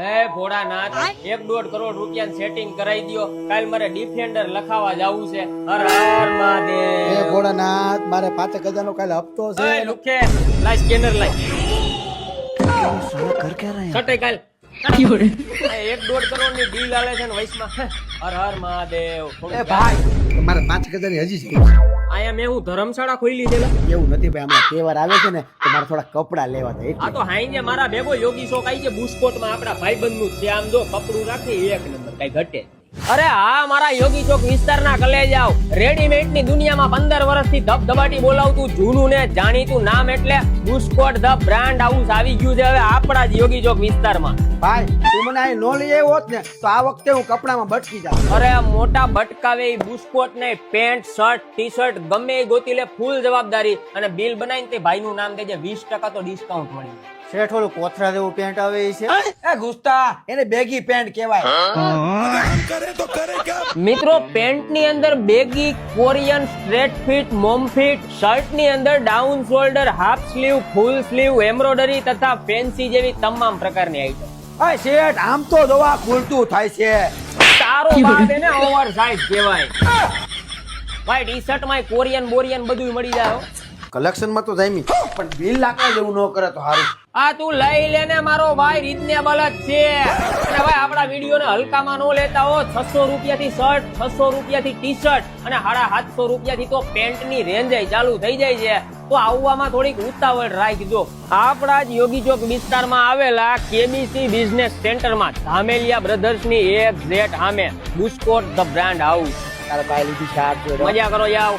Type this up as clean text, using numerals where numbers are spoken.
હે ભોળાનાથ 1.5 કરોડ રૂપિયા સેટિંગ કરાવી દયો. કાલ મારે ડિફેન્ડર લખાવા જાવું છે. હર હર મહાદેવ. એ ભોળાનાથ મારે 5,000 નો કાલે હપ્તો છે. એ લુખે લાય સ્કેનર લાય. સાલા કર કે રહે કટે કાલ 1.5 કરોડ ની ડીલ આલે છે ને વૈસમાં. હર હર મહાદેવ. એ ભાઈ મારે 5,000 ની હજી છે. આયા મેં હું ધર્મશાળા ખોલી દેલા. એવું નથી ભાઈ, હમણાં તહેવાર આવે છે ને તો મારે થોડા કપડા લેવા હતા આ તો હાઈને મારા ભેગો યોગી શોક આવી છે બુસ્કોટમાં. આપડા ભાઈબંધ નું છે. આમ જો કપડું રાખી એક નંબર, કઈ ઘટે. અરે હા, મારા યોગી ચોક વિસ્તારના કલેજ આવ. રેડીમેડ ની દુનિયામાં 15 વર્ષથી ધબધબાટી બોલાવતું જૂનું ને જાણીતું નામ એટલે બુસ્કોટ ધ બ્રાન્ડ હાઉસ આવી ગયું છે હવે આપણા જ યોગી ચોક વિસ્તારમાં. ભાઈ તું મને આ નો લઈ આવ્યો હોત ને તો આ વખતે હું કપડામાં બટકી જાત. અરે મોટા બટકાવે ઈ બુસ્કોટ ને પેન્ટ શર્ટ ટી શર્ટ ગમે એ ગોતી લે, ફૂલ જવાબદારી. અને બિલ બનાવીને તે ભાઈ નું નામ દેજે, 20% તો ડિસ્કાઉન્ટ મળી. શેઠ ઓલું કોથરા જેવું પેન્ટ આવે એ છે. એ ગુસ્તા એને બેગી પેન્ટ કહેવાય. મિત્રો પેન્ટ ની અંદર baggy, Korean, straight fit, mom fit, shirt ની અંદર down shoulder, half sleeve, full sleeve, embroidery તથા ફેન્સી જેવી તમામ પ્રકારની આઈટમ. અય શેઠ આમ તો દવા ખુલતું થાય છે. તારો બાપ એને ઓવર સાઇઝ કહેવાય. ભાઈ ટી શર્ટ માં કોરિયન બોરિયન બધું મળી જાય. કલેક્શન માં તો જામી પણ બિલ લાકડા જેવું ન કરે તો સારું. આ તું લઈ લેને મારો ભાઈ, રીઝનેબલ જ છે. અને ભાઈ આપડા વિડીયો ને હલકામાં નો લેતા હો. 600 રૂપિયાથી શર્ટ, 600 રૂપિયાથી ટી શર્ટ અને 750 રૂપિયાથી તો પેન્ટ ની રેન્જ ચાલુ થઈ જાય છે. તો આવવામાં થોડીક ઉતાવળ રાખજો. આપડા જ યોગી ચોક વિસ્તારમાં આવેલા કેબીસી બિઝનેસ સેન્ટરમાં ધામેલિયા બ્રધર્સ ની એક ઝેટ સામે બુસ્કોટ ધ બ્રાન્ડ હાઉસ. તારા ભાઈ લીધી શાક જોડે મજા કરો જાવ.